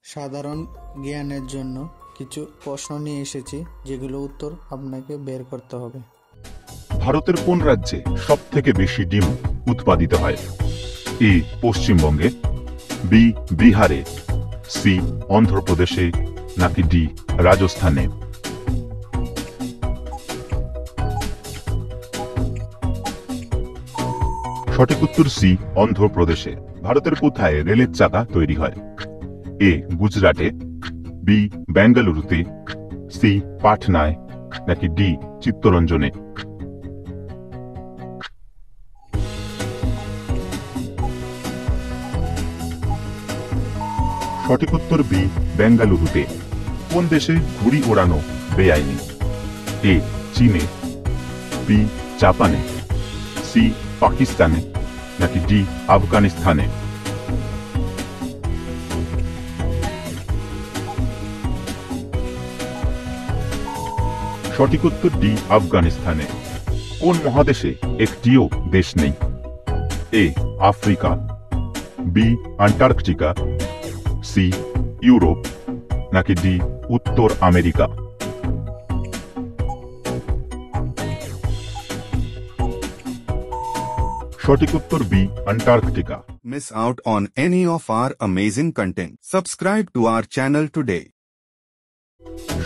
সাধারণ জ্ঞানের জন্য কিছু প্রশ্ন নিয়ে এসেছি, যেগুলো উত্তর আপনাকে বের করতে হবে। ভারতের কোন রাজ্যে সবথেকে বেশি ডিম উৎপাদিত হয়? এ পশ্চিমবঙ্গে, বি বিহারে, সি অন্ধ্রপ্রদেশে, নাকি ডি রাজস্থানে? সঠিক উত্তর সি অন্ধ্রপ্রদেশে। ভারতের কোথায় রেলের চাকা তৈরি হয়? এ গুজরাটে, বি বেঙ্গালুরুতে, সি পাটনায়, নাকি ডি চিত্তরঞ্জনে? সঠিক উত্তর বি বেঙ্গালুরুতে। কোন দেশে ঘুড়ি ওড়ানো বেআইনি? এ চীনে, বি জাপানে, সি পাকিস্তানে, নাকি ডি আফগানিস্তানে? সঠিক উত্তর ডি আফগানিস্তানে। কোন মহাদেশে একটিও দেশ নেই? A Africa, B Antarctica, C Europe, নাকি ডি উত্তর আমেরিকা? সঠিক উত্তর B Antarctica. Miss out on any of our amazing content. Subscribe to our channel today.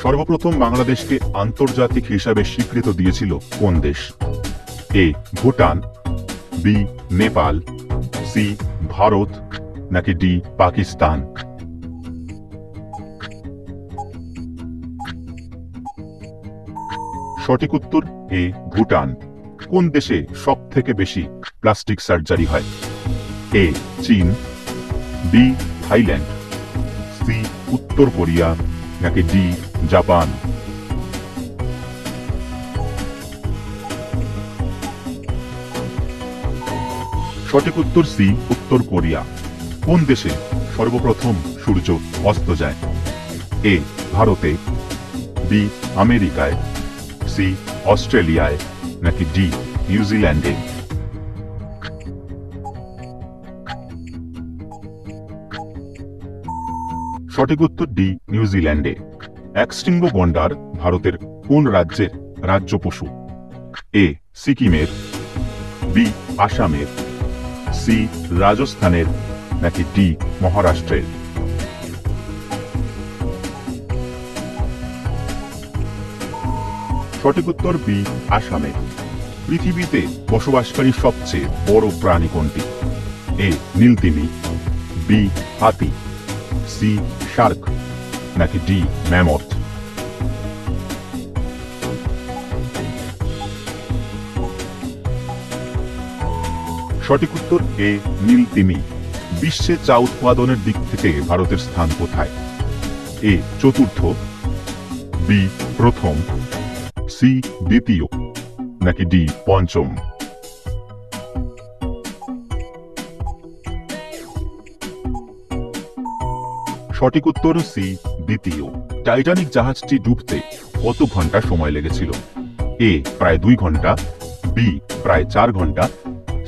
সর্বপ্রথম বাংলাদেশকে আন্তর্জাতিক হিসাবে স্বীকৃত দিয়েছিল কোন দেশ? এ ভুটান, বি নেপাল, সি ভারত, নাকি ডি পাকিস্তান? সঠিক উত্তর এ ভুটান। কোন দেশে সব থেকে বেশি প্লাস্টিক সার্জারি হয়? এ চীন, বি থাইল্যান্ড, সি উত্তর কোরিয়া, নাকি ডি জাপান? সঠিক উত্তর সি উত্তর কোরিয়া। কোন দেশে সর্বপ্রথম সূর্য অস্ত যায়? এ ভারতে, বি আমেরিকায়, সি অস্ট্রেলিয়ায়, নাকি ডি নিউজিল্যান্ডে? সঠিক উত্তর ডি নিউজিল্যান্ডে। এক শৃঙ্গ গন্ডার ভারতের কোন রাজ্যের রাজ্য পশু? এ সিকিমের, বি আসামের, সি রাজস্থানের, নাকি ডি মহারাষ্ট্রের? সঠিক উত্তর বি আসামের। পৃথিবীতে বসবাসকারী সবচেয়ে বড় প্রাণী কোনটি? এ নীলতিমি, বি হাতি, সি শার্ক, নাকি ডি ম্যামথ? সঠিক উত্তর এ নীলতিমি। বিশ্বে চা উৎপাদনের দিক থেকে ভারতের স্থান কোথায়? এ চতুর্থ, বি প্রথম, সি দ্বিতীয়, নাকি ডি পঞ্চম? সঠিক উত্তর সি দ্বিতীয়। টাইটানিক জাহাজটি ডুবতে কত ঘন্টা সময় লেগেছিল? এ প্রায় 2 ঘন্টা, বি প্রায় 4 ঘন্টা,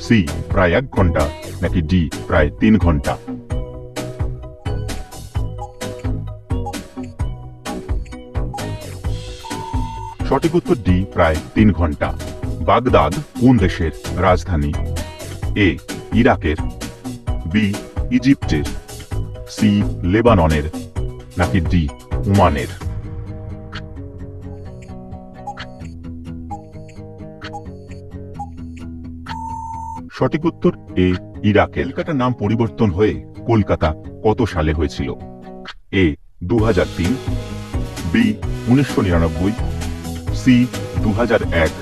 সি প্রায় 1 ঘন্টা, নাকি ডি প্রায় 3 ঘন্টা? সঠিক উত্তর ডি প্রায় 3 ঘন্টা। বাগদাদ কোন দেশের রাজধানী? এ ইরাকের, বি ইজিপ্টের, সি লেবাননের, নাকি ডি ওমানের? সঠিক উত্তর এ ইরাকের। কলকাতার নাম পরিবর্তন হয়ে কলকাতা কত সালে হয়েছিল? এ 2003, বি 1999, সি 2001,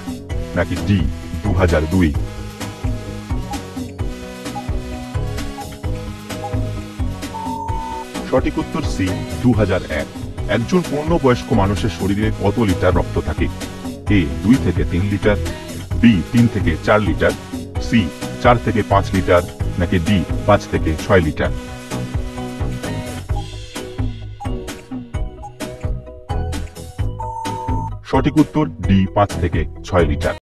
নাকি ডি 2002? সঠিক উত্তর সি 2001। একজন পূর্ণবয়স্ক মানুষের শরীরে কত লিটার রক্ত থাকে? এ 2 থেকে 3 লিটার, বি 3 থেকে 4 লিটার, সি 4 থেকে 5 লিটার, নাকি ডি 5 থেকে 6 লিটার? সঠিক উত্তর ডি 5 থেকে 6 লিটার।